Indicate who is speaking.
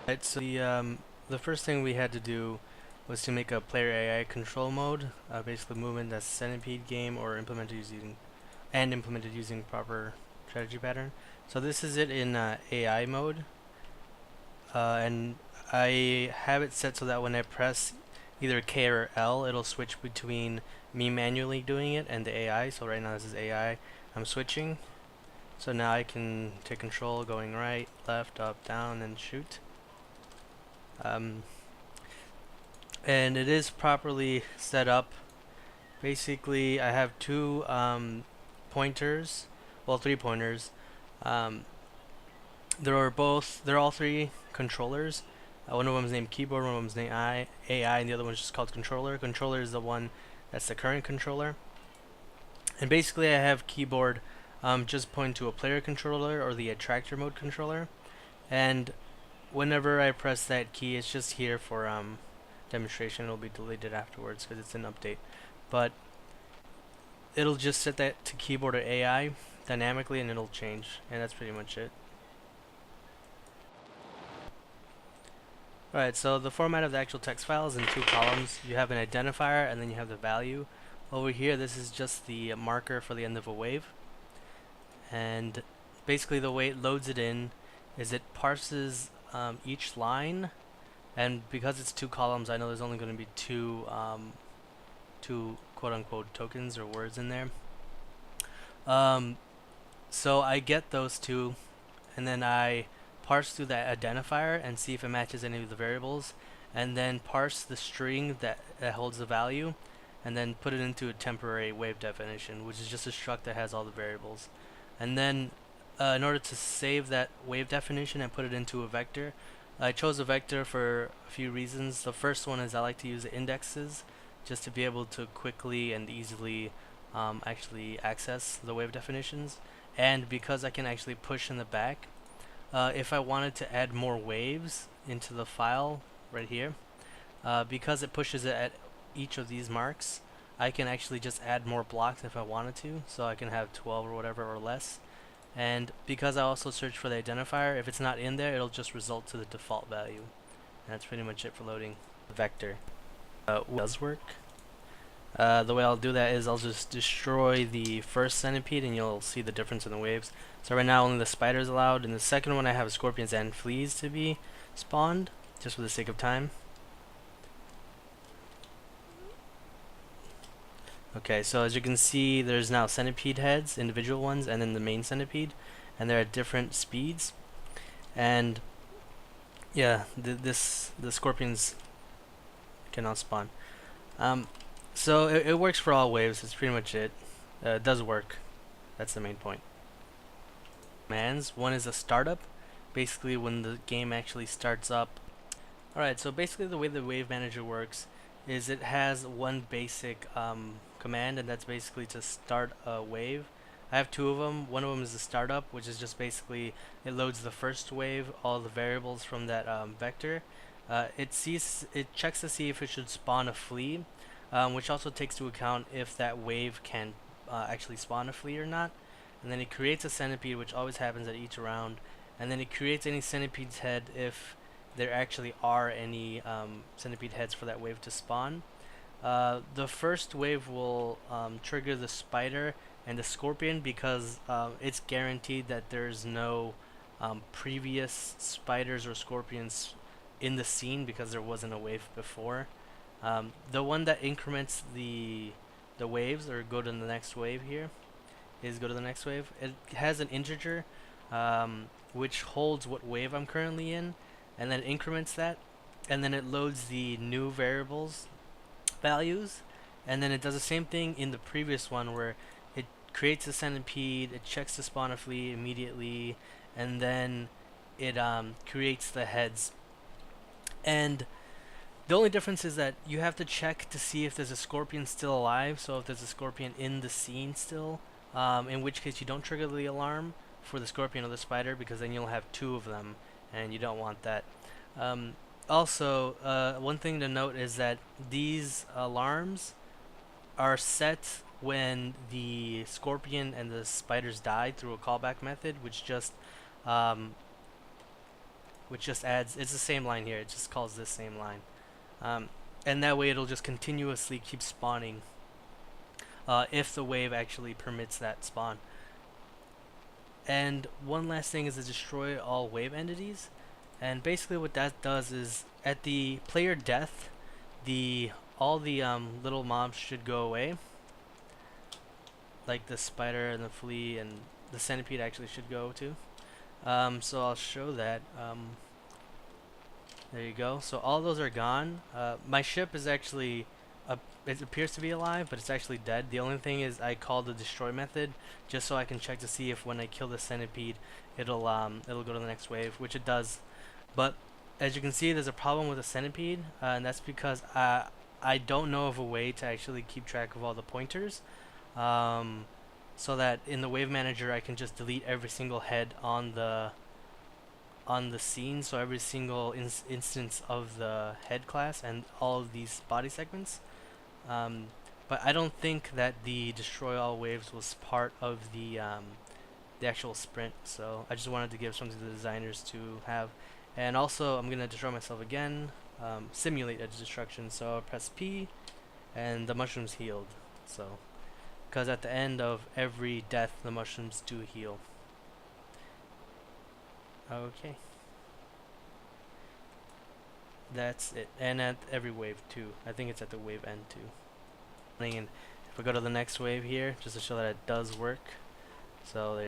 Speaker 1: Right, so the first thing we had to do was to make a player AI control mode, basically movement that's centipede game or implemented using proper strategy pattern. So this is it in AI mode, and I have it set so that when I press either K or L, it'll switch between me manually doing it and the AI. So right now this is AI. I'm switching. So now I can take control, going right, left, up, down, and shoot. Um, and it is properly set up. Basically, I have two pointers, well, 3 pointers. Um, they're all three controllers. One of them is named keyboard, one of them is named AI, and the other one's just called controller. Controller is the one that's the current controller. And basically, I have keyboard just point to a player controller or the attractor mode controller. And whenever I press that key, it's just here for demonstration. It'll be deleted afterwards because it's an update. But it'll just set that to keyboard or AI dynamically and it'll change. And that's pretty much it. Alright, so the format of the actual text file is in 2 columns. You have an identifier and then you have the value. Over here, this is just the marker for the end of a wave. And basically the way it loads it in is it parses each line, and because it's 2 columns, I know there's only going to be two quote-unquote tokens or words in there. So I get those two, and then I parse through that identifier and see if it matches any of the variables, and then parse the string that holds the value, and then put it into a temporary wave definition, which is just a struct that has all the variables. And then in order to save that wave definition and put it into a vector, I chose a vector for a few reasons. The first one is I like to use the indexes just to be able to quickly and easily actually access the wave definitions. And because I can actually push in the back, if I wanted to add more waves into the file right here, because it pushes it at each of these marks, I can actually just add more blocks if I wanted to, so I can have 12 or whatever or less. And because I also search for the identifier, if it's not in there, it'll just result to the default value. And that's pretty much it for loading the vector. Does work. The way I'll do that is I'll just destroy the first centipede and you'll see the difference in the waves. So right now only the spiders allowed. In the second one I have scorpions and fleas to be spawned, just for the sake of time. Okay, so as you can see, there's now centipede heads, individual ones, and then the main centipede, and they're at different speeds. And yeah, the scorpions cannot spawn. So it works for all waves. That's pretty much it. It does work. That's the main point. Commands. One is a startup, basically when the game actually starts up. Alright, so basically the way the wave manager works is it has one basic command, and that's basically to start a wave. I have two of them. One of them is the startup, which is just basically it loads the first wave, all the variables from that vector. It checks to see if it should spawn a flea, which also takes into account if that wave can actually spawn a flea or not. And then it creates a centipede, which always happens at each round. And then it creates any centipede's head if there actually are any centipede heads for that wave to spawn. The first wave will trigger the spider and the scorpion because it's guaranteed that there's no previous spiders or scorpions in the scene because there wasn't a wave before. The one that increments the waves, or go to the next wave here, is go to the next wave. It has an integer which holds what wave I'm currently in, and then increments that, and then it loads the new variables values, and then it does the same thing in the previous one where it creates a centipede, it checks to spawn a flea immediately, and then it creates the heads. And the only difference is that you have to check to see if there's a scorpion still alive, so if there's a scorpion in the scene still, in which case you don't trigger the alarm for the scorpion or the spider, because then you'll have two of them, and you don't want that. Also, one thing to note is that these alarms are set when the scorpion and the spiders die through a callback method, which just which just adds, it's the same line here, it just calls this same line. Um, and that way it'll just continuously keep spawning if the wave actually permits that spawn. And one last thing is to destroy all wave entities. And basically what that does is at the player death, all the little mobs should go away. Like the spider and the flea and the centipede actually should go too. So I'll show that. There you go. So all those are gone. My ship is actually, it appears to be alive, but it's actually dead. The only thing is I called the destroy method just so I can check to see if when I kill the centipede, it'll go to the next wave, which it does. But as you can see, there's a problem with the centipede, and that's because I don't know of a way to actually keep track of all the pointers. So that in the wave manager I can just delete every single head on the scene, so every single instance of the head class and all of these body segments. But I don't think that the destroy all waves was part of the actual sprint, so I just wanted to give something to the designers to have. And also I'm gonna destroy myself again, simulate a destruction, so I'll press P and the mushrooms healed. So because at the end of every death the mushrooms do heal. Okay, that's it. And at every wave too. I think it's at the wave end too. And if we go to the next wave here, just to show that it does work. So there